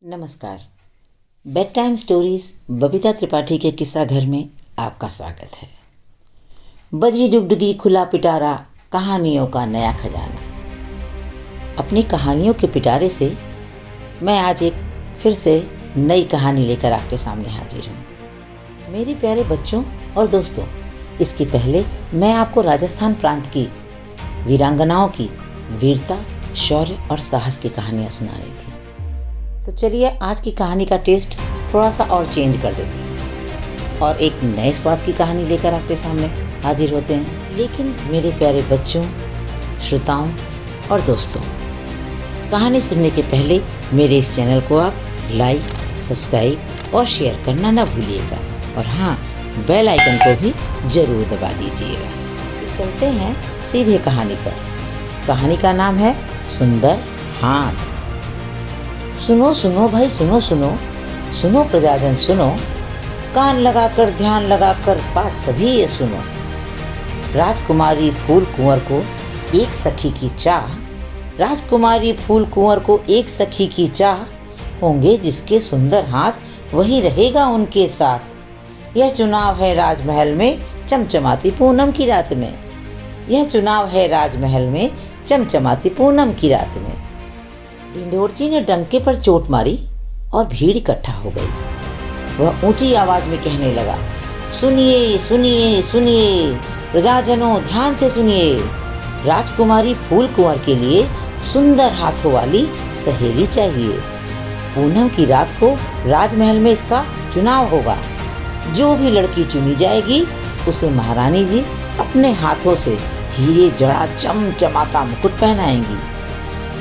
नमस्कार। Bed time stories Babita Tripathi के किस्सा घर में आपका स्वागत है। बजी डुगडुगी खुला पिटारा, कहानियों का नया खजाना। अपनी कहानियों के पिटारे से मैं आज एक फिर से नई कहानी लेकर आपके सामने हाजिर हूँ। मेरे प्यारे बच्चों और दोस्तों, इसके पहले मैं आपको राजस्थान प्रांत की वीरांगनाओं की वीरता, शौर्य और साहस की कहानियाँ सुना रही थी। तो चलिए आज की कहानी का टेस्ट थोड़ा सा और चेंज कर देते हैं और एक नए स्वाद की कहानी लेकर आपके सामने हाजिर होते हैं। लेकिन मेरे प्यारे बच्चों, श्रोताओं और दोस्तों, कहानी सुनने के पहले मेरे इस चैनल को आप लाइक, सब्सक्राइब और शेयर करना ना भूलिएगा और हाँ, बेल आइकन को भी ज़रूर दबा दीजिएगा। तो चलते हैं सीधे कहानी पर। कहानी का नाम है सुंदर हाथ। सुनो सुनो भाई, सुनो सुनो सुनो प्रजाजन सुनो, कान लगाकर ध्यान लगाकर बात सभी ये सुनो। राजकुमारी फूल कुंवर को एक सखी की चाह, राजकुमारी फूल कुंवर को एक सखी की चाह, होंगे जिसके सुंदर हाथ वही रहेगा उनके साथ। यह चुनाव है राजमहल में चमचमाती पूनम की रात में, यह चुनाव है राजमहल में चमचमाती पूनम की रात में। ढिंढोरची ने डंके पर चोट मारी और भीड़ इकट्ठा हो गई। वह ऊंची आवाज में कहने लगा, सुनिए सुनिए सुनिए प्रजाजनों, ध्यान से सुनिए। राजकुमारी फूल कुंवर के लिए सुंदर हाथों वाली सहेली चाहिए। पूनम की रात को राजमहल में इसका चुनाव होगा। जो भी लड़की चुनी जाएगी उसे महारानी जी अपने हाथों से हीरे जड़ा चमचमाता मुकुट पहनाएंगी।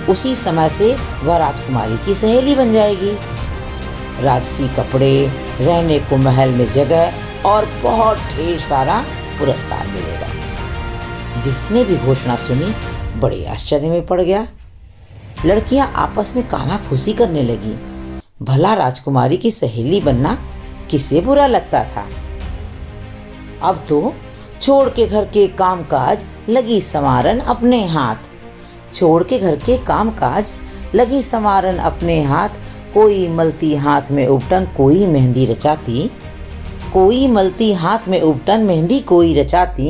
उसी समय से वह राजकुमारी की सहेली बन जाएगी। राजसी कपड़े, रहने को महल में जगह और बहुत ढेर सारा पुरस्कार मिलेगा। जिसने भी घोषणा सुनी बड़े आश्चर्य में पड़ गया। लड़कियां आपस में कानाफूसी करने लगी। भला राजकुमारी की सहेली बनना किसे बुरा लगता था। अब तो छोड़ के घर के कामकाज लगी संवारन अपने हाथ, छोड़ के घर के कामकाज लगी संवारन अपने हाथ। कोई मलती हाथ में उपटन कोई मेहंदी रचाती, कोई मलती हाथ में उपटन मेहंदी कोई रचाती।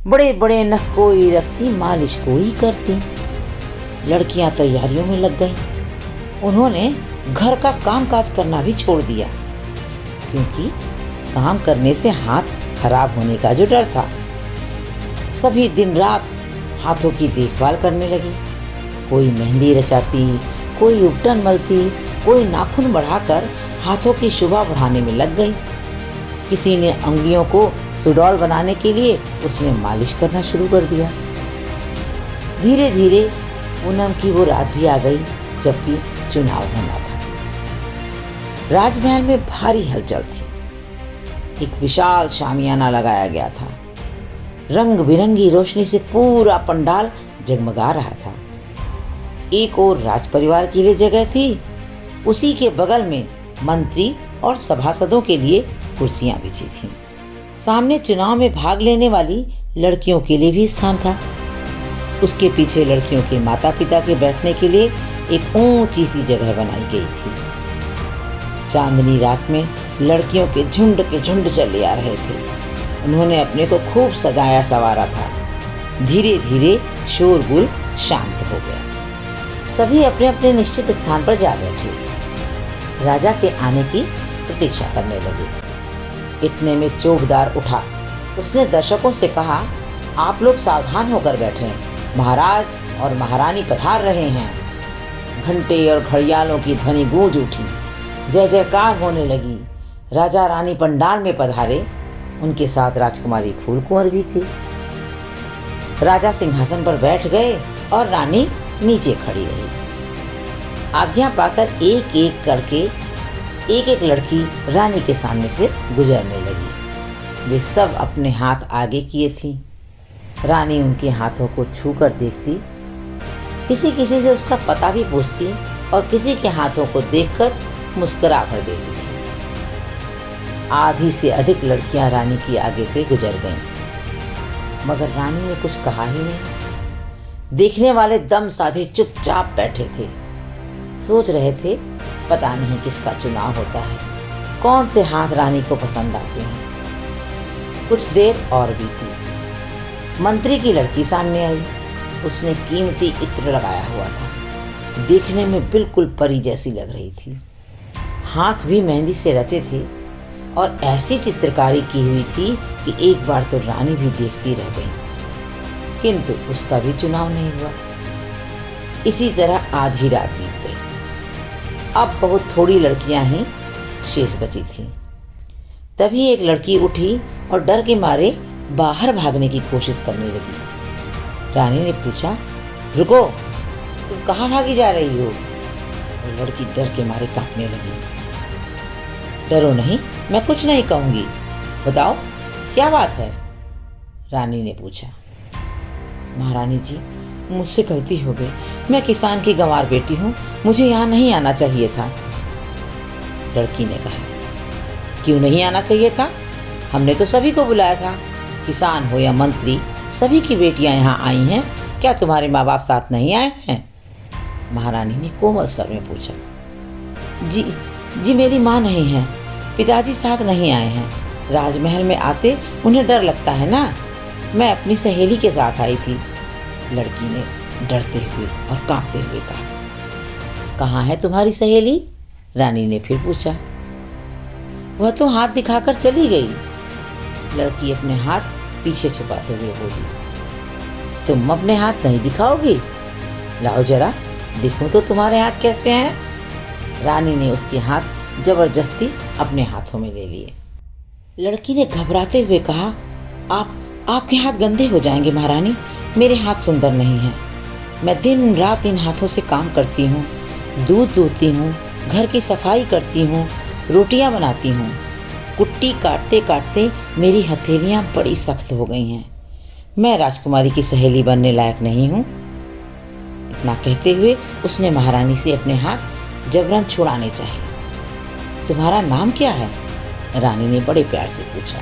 बड़े बड़े नख कोई रखती मालिश कोई करती। लड़कियां तैयारियों में लग गईं। उन्होंने घर का कामकाज करना भी छोड़ दिया, क्योंकि काम करने से हाथ खराब होने का जो डर था। सभी दिन रात हाथों की देखभाल करने लगी। कोई मेहंदी रचाती, कोई उपटन मलती, कोई नाखून बढ़ाकर हाथों की शोभा बढ़ाने में लग गई। किसी ने अंगुलियों को सुडौल बनाने के लिए उसमें मालिश करना शुरू कर दिया। धीरे धीरे पूनम की वो रात भी आ गई जबकि चुनाव होना था। राजमहल में भारी हलचल थी। एक विशाल शामियाना लगाया गया था। रंग बिरंगी रोशनी से पूरा पंडाल जगमगा रहा था। एक और राज परिवार के लिए जगह थी, उसी के बगल में मंत्री और सभासदों के लिए कुर्सियां बिछी थीं। सामने चुनाव में भाग लेने वाली लड़कियों के लिए भी स्थान था। उसके पीछे लड़कियों के माता पिता के बैठने के लिए एक ऊंची सी जगह बनाई गई थी। चांदनी रात में लड़कियों के झुंड चले आ रहे थे। उन्होंने अपने को खूब सजाया संवारा था। धीरे धीरे शोरगुल शांत हो गया। सभी अपने अपने निश्चित स्थान पर जा बैठे, राजा के आने की प्रतीक्षा करने लगे। इतने में चौकीदार उठा। उसने दर्शकों से कहा, आप लोग सावधान होकर बैठें, महाराज और महारानी पधार रहे हैं। घंटे और घड़ियालों की ध्वनि गूंज उठी। जय जयकार होने लगी। राजा रानी पंडाल में पधारे। उनके साथ राजकुमारी फूल कुंवर भी थी। राजा सिंहासन पर बैठ गए और रानी नीचे खड़ी रही। आज्ञा पाकर एक एक करके एक एक लड़की रानी के सामने से गुजरने लगी। वे सब अपने हाथ आगे किए थीं। रानी उनके हाथों को छूकर देखती, किसी किसी से उसका पता भी पूछती और किसी के हाथों को देखकर मुस्कुरा भर देती थी। आधी से अधिक लड़कियां रानी की आगे से गुजर गईं, मगर रानी ने कुछ कहा ही नहीं। देखने वाले दम साधे चुपचाप बैठे थे। सोच रहे थे पता नहीं किसका चुनाव होता है, कौन से हाथ रानी को पसंद आते हैं। कुछ देर और बीती। मंत्री की लड़की सामने आई। उसने कीमती इत्र लगाया हुआ था। देखने में बिल्कुल परी जैसी लग रही थी। हाथ भी मेहंदी से रचे थे और ऐसी चित्रकारी की हुई थी कि एक बार तो रानी भी देखती रह गई, किंतु उसका भी चुनाव नहीं हुआ। इसी तरह आधी रात बीत गई। अब बहुत थोड़ी लड़कियां ही शेष बची थीं। तभी एक लड़की उठी और डर के मारे बाहर भागने की कोशिश करने लगी। रानी ने पूछा, रुको, तुम कहाँ भागी जा रही हो? और लड़की डर के मारे कांपने लगी। डरो नहीं, मैं कुछ नहीं कहूंगी, बताओ क्या बात है? रानी ने पूछा। महारानी जी, मुझसे गलती हो गई। मैं किसान की गंवार बेटी हूँ, मुझे यहाँ नहीं आना चाहिए था। लड़की ने कहा, क्यों नहीं आना चाहिए था? हमने तो सभी को बुलाया था, किसान हो या मंत्री, सभी की बेटियां यहाँ आई हैं। क्या तुम्हारे माँ बाप साथ नहीं आए हैं? महारानी ने कोमल स्वर में पूछा। जी मेरी माँ नहीं है, पिताजी साथ नहीं आए हैं। राजमहल में आते उन्हें डर लगता है ना, मैं अपनी सहेली के साथ आई थी। लड़की ने डरते हुए और कांपते हुए कहा। कहाँ है तुम्हारी सहेली? रानी ने फिर पूछा। वह तो हाथ दिखाकर चली गई। लड़की अपने हाथ पीछे छुपाते हुए बोली। तुम अपने हाथ नहीं दिखाओगी? लाओ जरा देखो तो तुम्हारे हाथ कैसे हैं। रानी ने उसके हाथ जबरदस्ती अपने हाथों में ले लिए। लड़की ने घबराते हुए कहा, आपके हाथ गंदे हो जाएंगे महारानी, मेरे हाथ सुंदर नहीं हैं। मैं दिन रात इन हाथों से काम करती हूँ, दूध दूहती हूँ, घर की सफाई करती हूँ, रोटियाँ बनाती हूँ। कुट्टी काटते काटते मेरी हथेलियाँ बड़ी सख्त हो गई हैं। मैं राजकुमारी की सहेली बनने लायक नहीं हूँ। इतना कहते हुए उसने महारानी से अपने हाथ जबरन छुड़ाने चाहे। तुम्हारा नाम क्या है? रानी ने बड़े प्यार से पूछा।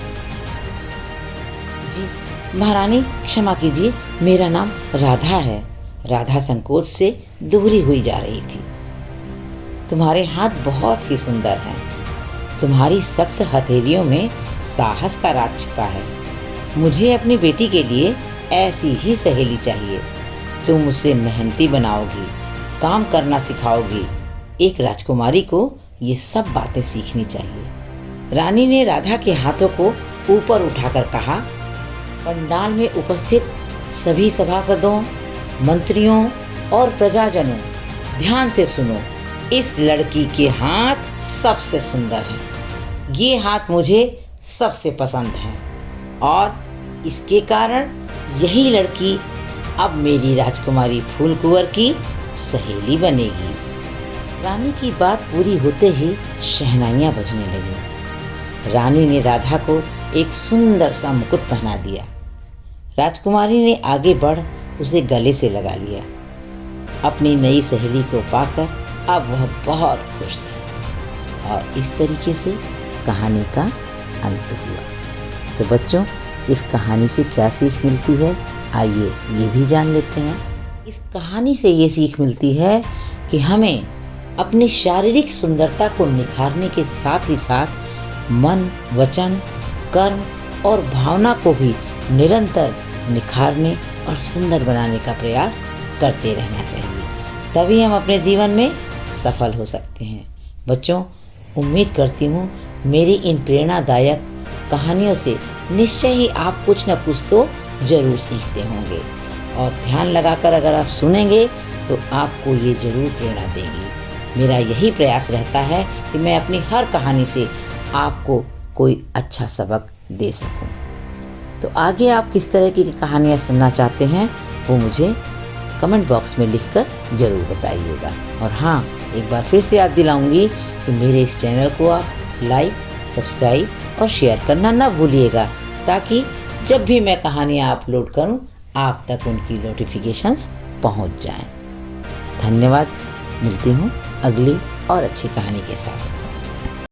जी महारानी क्षमा कीजिए, मेरा नाम राधा है। राधा संकोच से दूरी हुई जा रही थी। तुम्हारे हाथ बहुत ही सुंदर हैं। तुम्हारी सख्त हथेलियों में साहस का राज छिपा है। मुझे अपनी बेटी के लिए ऐसी ही सहेली चाहिए। तुम उसे मेहनती बनाओगी, काम करना सिखाओगी। एक राजकुमारी को ये सब बातें सीखनी चाहिए। रानी ने राधा के हाथों को ऊपर उठाकर कहा, पंडाल में उपस्थित सभी सभासदों, मंत्रियों और प्रजाजनों, ध्यान से सुनो। इस लड़की के हाथ सबसे सुंदर हैं। ये हाथ मुझे सबसे पसंद है और इसके कारण यही लड़की अब मेरी राजकुमारी फूलकुंवर की सहेली बनेगी। रानी की बात पूरी होते ही शहनाइयाँ बजने लगी। रानी ने राधा को एक सुंदर सा मुकुट पहना दिया। राजकुमारी ने आगे बढ़ उसे गले से लगा लिया। अपनी नई सहेली को पाकर अब वह बहुत खुश थी। और इस तरीके से कहानी का अंत हुआ। तो बच्चों, इस कहानी से क्या सीख मिलती है, आइए ये भी जान लेते हैं। इस कहानी से ये सीख मिलती है कि हमें अपनी शारीरिक सुंदरता को निखारने के साथ ही साथ मन, वचन, कर्म और भावना को भी निरंतर निखारने और सुंदर बनाने का प्रयास करते रहना चाहिए। तभी हम अपने जीवन में सफल हो सकते हैं। बच्चों, उम्मीद करती हूँ मेरी इन प्रेरणादायक कहानियों से निश्चय ही आप कुछ न कुछ तो जरूर सीखते होंगे और ध्यान लगाकर अगर आप सुनेंगे तो आपको ये जरूर प्रेरणा देगी। मेरा यही प्रयास रहता है कि मैं अपनी हर कहानी से आपको कोई अच्छा सबक दे सकूं। तो आगे आप किस तरह की कहानियाँ सुनना चाहते हैं वो मुझे कमेंट बॉक्स में लिखकर ज़रूर बताइएगा। और हाँ, एक बार फिर से याद दिलाऊंगी कि मेरे इस चैनल को आप लाइक, सब्सक्राइब और शेयर करना ना भूलिएगा, ताकि जब भी मैं कहानियाँ अपलोड करूँ आप तक उनकी नोटिफिकेशंस पहुँच जाएं। धन्यवाद। मिलती हूँ अगली और अच्छी कहानी के साथ।